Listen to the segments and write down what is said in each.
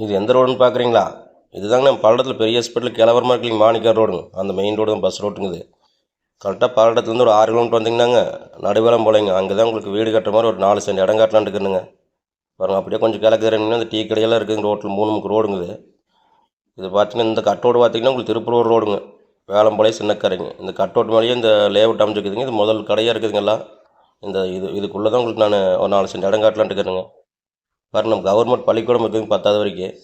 இது எந்த ரோடுன்னு பார்க்குறீங்களா? இதுதாங்க நம்ம பல்லடத்தில் பெரிய ஹாஸ்பிட்டல் கிளவரமாக இருக்கீங்க, மாணிக்கார் ரோடுங்க. அந்த மெயின் ரோடு தான் பஸ் ரோட்டுங்குது. கரெக்டாக பல்லடத்துலேருந்து ஒரு 6 கிலோமீட்டர் வந்தீங்கன்னாங்க நடுவேலம் போலைங்க. அங்கே தான் உங்களுக்கு வீடு கட்டுற மாதிரி ஒரு 4 சென்ட் இடம் காட்டலான்னு இருக்குதுங்க. பாருங்கள், அப்படியே கொஞ்சம் கிழக்கு இறங்கினா இந்த டீ கடையெல்லாம் இருக்குதுங்க. ரோட்டில் 3 முக்கு ரோடுங்குது. இது பார்த்தீங்கன்னா இந்த கட்டோடு பார்த்தீங்கன்னா உங்களுக்கு திருப்பூர் ரோடுங்க. வேலம்பாளையம் சின்னக்கரைங்க. இந்த கட்டோட்டு மேலேயே இந்த லேஅவுட் அமைச்சிருக்குதுங்க. இது முதல் கடையாக இருக்குதுங்க எல்லாம். இதுக்குள்ளே தான் உங்களுக்கு நான் ஒரு 4 சென்ட் இடம் காட்டலான்ட்டு இருக்கிறேங்க. பாருங்க, நம்ம கவர்மெண்ட் பள்ளிக்கூடம் இருக்குதுங்க 10வது வரைக்கும்.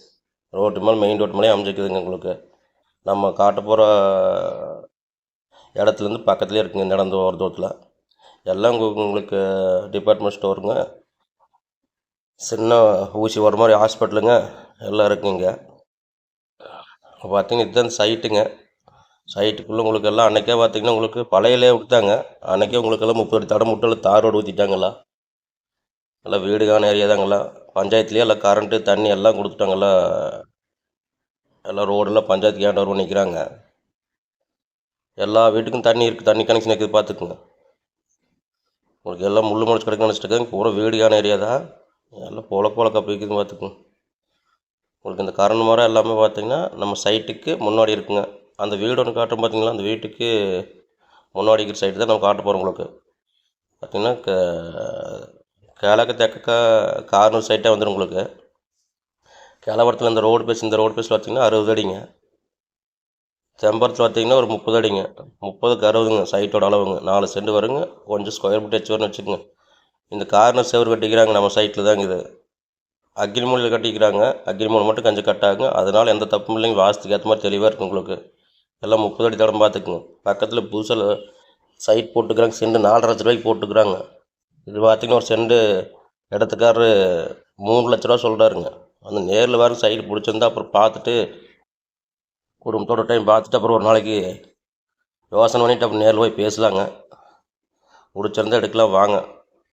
ரோட்டு மேலே மெயின் ரோட்டு மேலே அமைச்சிருக்குதுங்க. உங்களுக்கு நம்ம காட்ட போகிற இடத்துலேருந்து பக்கத்துலேயே இருக்குங்க. நடந்து ஒரு தூரத்தில் எல்லாம் உங்களுக்கு டிபார்ட்மெண்ட் ஸ்டோருங்க, சின்ன ஊசி வர மாதிரி ஹாஸ்பிட்டலுங்க எல்லாம் இருக்குங்க. பார்த்தீங்கன்னா இதுதான் சைட்டுங்க. சைட்டுக்குள்ளே உங்களுக்கு எல்லாம் அன்றைக்கே பார்த்தீங்கன்னா உங்களுக்கு பழைய லேஅவுட் தாங்க. அன்றைக்கே உங்களுக்கு எல்லாம் 30 அடி தடம் முட்டெல்லாம் தார் ரோடு ஊற்றிட்டாங்களா. எல்லாம் வீடுகான ஏரியா தாங்களா. பஞ்சாயத்துலேயே எல்லாம் கரண்ட்டு தண்ணி எல்லாம் கொடுத்துட்டாங்களா. எல்லாம் ரோடெல்லாம் பஞ்சாயத்துக்கு ஏன்டவர் பண்ணி நிற்கிறாங்க. எல்லா வீட்டுக்கும் தண்ணி இருக்குது, தண்ணி கனெக்ஷன் இருக்குது. பார்த்துக்குங்க. உங்களுக்கு எல்லாம் முள்ளு முளைச்சி கிடக்கு நினச்சிட்டு பூரா வீடுகான ஏரியா தான். எல்லாம் போல கப்பி இருக்குதுன்னு பார்த்துக்குங்க. உங்களுக்கு இந்த கரண்ட் மரம் எல்லாமே பார்த்தீங்கன்னா நம்ம சைட்டுக்கு முன்னாடி இருக்குங்க. அந்த வீடு ஒன்று காட்டுறோம் பார்த்தீங்களா, அந்த வீட்டுக்கு முன்னாடி இருக்கிற சைட்டு தான் நம்ம காட்ட போகிறோம். உங்களுக்கு பார்த்தீங்கன்னா கிழக்கு தெற்க கார்னர் சைட்டாக வந்துடும். உங்களுக்கு கிளவரத்தில் இந்த ரோடு பேஸ் பார்த்தீங்கன்னா 60 அடிங்க. தெம்பரத்தில் பார்த்தீங்கன்னா ஒரு 30 அடிங்க. 30க்கு 60ங்க சைட்டோட அளவுங்க. 4 சென்ட் வருங்க. கொஞ்சம் ஸ்கொயர் ஃபீட் வச்சு வரும்னு வச்சுக்கோங்க. இந்த கார்னர் செவரு கட்டிக்கிறாங்க நம்ம சைட்டில் தாங்க. இது அக்ரிமூலையில் கட்டிக்கிறாங்க. அக்ரிமூலை மட்டும் கொஞ்சம் கட்டாகுங்க. அதனால் எந்த தப்பும் இல்லைங்க. வாஸ்துக்கு ஏற்ற மாதிரி தெளிவாக இருக்கும். உங்களுக்கு எல்லாம் 30 அடி தடம் பார்த்துக்குங்க. பக்கத்தில் புதுசில் சைட் போட்டுக்கிறாங்க. சென்ட் 4,50,000 ரூபாய்க்கு போட்டுக்கிறாங்க. இது பார்த்திங்கன்னா ஒரு சென்ட் இடத்துக்காரரு 3 லட்ச ரூபா சொல்கிறாருங்க. அந்த நேரில் வேறு சைடு பிடிச்சிருந்தா அப்புறம் பார்த்துட்டு குடும்பத்தோட டைம் பார்த்துட்டு அப்புறம் ஒரு நாளைக்கு யோசனை பண்ணிவிட்டு அப்புறம் நேரில் போய் பேசலாங்க. பிடிச்சிருந்தா எடுக்கலாம் வாங்க.